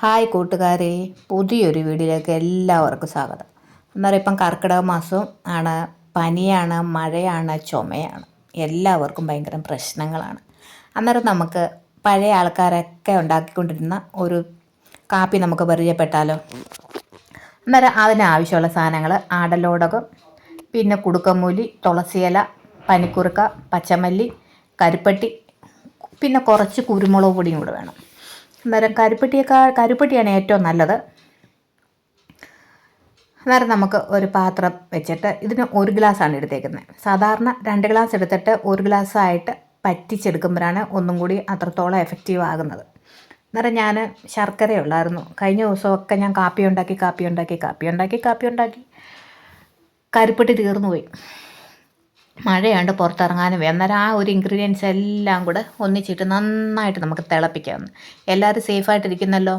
Hi കൂട്ടുകാരെ, പുതിയൊരു വീഡിയോയിലേക്ക് എല്ലാവർക്കും സ്വാഗതം. അന്നേരം ഇപ്പം കർക്കിടക മാസവും ആണ്, പനിയാണ്, മഴയാണ്, ചുമയാണ്, എല്ലാവർക്കും ഭയങ്കര പ്രശ്നങ്ങളാണ്. അന്നേരം നമുക്ക് പഴയ ആൾക്കാരൊക്കെ ഉണ്ടാക്കിക്കൊണ്ടിരുന്ന ഒരു കാപ്പി നമുക്ക് പരിചയപ്പെട്ടാലോ. അന്നേരം അതിനാവശ്യമുള്ള സാധനങ്ങൾ ആടലോടകം, പിന്നെ കുടുക്കമൂലി, തുളസിയില, പനിക്കുറുക്ക, പച്ചമല്ലി, കരിപ്പട്ടി, പിന്നെ കുറച്ച് കുരുമുളക് പൊടിയും കൂടെ വേണം. അന്നേരം കരിപ്പട്ടിയാണ് ഏറ്റവും നല്ലത്. അന്നേരം നമുക്ക് ഒരു പാത്രം വെച്ചിട്ട് ഇതിന് 1 ഗ്ലാസ്സാണ് എടുത്തേക്കുന്നത്. സാധാരണ 2 ഗ്ലാസ് എടുത്തിട്ട് 1 ഗ്ലാസ്സായിട്ട് പറ്റിച്ചെടുക്കുമ്പോഴാണ് ഒന്നും കൂടി അത്രത്തോളം എഫക്റ്റീവ് ആകുന്നത്. അന്നേരം ഞാൻ ശർക്കരയുള്ളായിരുന്നു. കഴിഞ്ഞ ദിവസമൊക്കെ ഞാൻ കാപ്പി ഉണ്ടാക്കി കരിപ്പട്ടി തീർന്നു പോയി. മഴയുണ്ട്, പുറത്തിറങ്ങാനും അന്നേരം ആ ഒരു ഇൻഗ്രീഡിയൻസ് എല്ലാം കൂടെ ഒന്നിച്ചിട്ട് നന്നായിട്ട് നമുക്ക് തിളപ്പിക്കാം. എല്ലാവരും സേഫായിട്ടിരിക്കുന്നല്ലോ.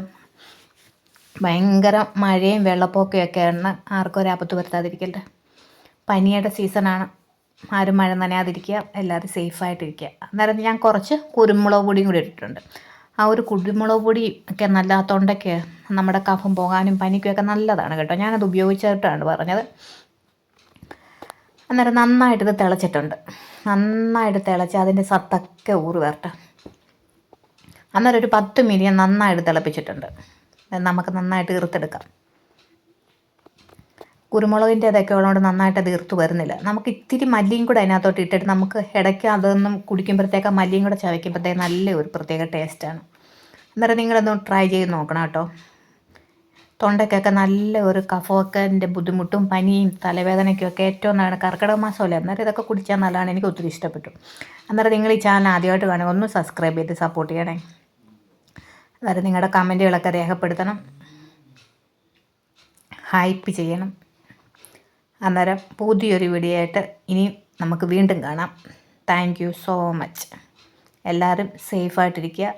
ഭയങ്കര മഴയും വെള്ളപ്പൊക്കമൊക്കെയാണ്, ആർക്കും ഒരു ആപത്ത് വരുത്താതിരിക്കട്ടെ. പനിയുടെ സീസണാണ്, ആരും മഴ നനയാതിരിക്കുക, എല്ലാവരും സേഫായിട്ടിരിക്കുക. അന്നേരം ഞാൻ കുറച്ച് കുരുമുളക് പൊടിയും കൂടി ഇട്ടിട്ടുണ്ട്. ആ ഒരു കുരുമുളക് പൊടി ഒക്കെ നല്ല തൊണ്ടയ്ക്ക് നമ്മുടെ കഫം പോകാനും പനിക്കുമൊക്കെ നല്ലതാണ് കേട്ടോ. ഞാനത് ഉപയോഗിച്ചിട്ടാണ് പറഞ്ഞത്. അന്നേരം നന്നായിട്ടിത് തിളച്ചിട്ടുണ്ട്. നന്നായിട്ട് തിളച്ച് അതിൻ്റെ സത്തൊക്കെ ഊറി വരട്ടെ. അന്നേരം ഒരു 10 മിനിറ്റ് നന്നായിട്ട് തിളപ്പിച്ചിട്ടുണ്ട്. നമുക്ക് നന്നായിട്ട് ഈർത്തെടുക്കാം. കുരുമുളകിൻ്റെ അതൊക്കെ ഉള്ളതുകൊണ്ട് നന്നായിട്ട് അത് ഈർത്ത് വരുന്നില്ല. നമുക്ക് ഇത്തിരി മല്ലിയും കൂടെ അതിനകത്തോട്ട് ഇട്ടിട്ട് നമുക്ക് ഇടയ്ക്ക് അതൊന്നും കുടിക്കുമ്പോഴത്തേക്ക് മല്ലിയും കൂടെ ചവയ്ക്കുമ്പോഴത്തേക്ക് നല്ല ഒരു പ്രത്യേക ടേസ്റ്റാണ്. അന്നേരം നിങ്ങളൊന്ന് ട്രൈ ചെയ്ത് നോക്കണം കേട്ടോ. തൊണ്ടയ്ക്കൊക്കെ നല്ല ഒരു കഫമൊക്കെ ബുദ്ധിമുട്ടും പനിയും തലവേദനയ്ക്കൊക്കെ ഏറ്റവും നല്ലതാണ്. കർക്കിടക മാസമല്ലേ, അന്നേരം ഇതൊക്കെ കുടിച്ചാൽ നല്ലതാണ്. എനിക്ക് ഒത്തിരി ഇഷ്ടപ്പെട്ടു. അന്നേരം നിങ്ങൾ ഈ ചാനൽ ആദ്യമായിട്ട് കാണുക, ഒന്ന് സബ്സ്ക്രൈബ് ചെയ്ത് സപ്പോർട്ട് ചെയ്യണേ. അന്നേരം നിങ്ങളുടെ കമൻറ്റുകളൊക്കെ രേഖപ്പെടുത്തണം, ഹൈപ്പ് ചെയ്യണം. അന്നേരം പുതിയൊരു വീഡിയോ ആയിട്ട് ഇനി നമുക്ക് വീണ്ടും കാണാം. Thank you so much. എല്ലാവരും സേഫായിട്ടിരിക്കുക.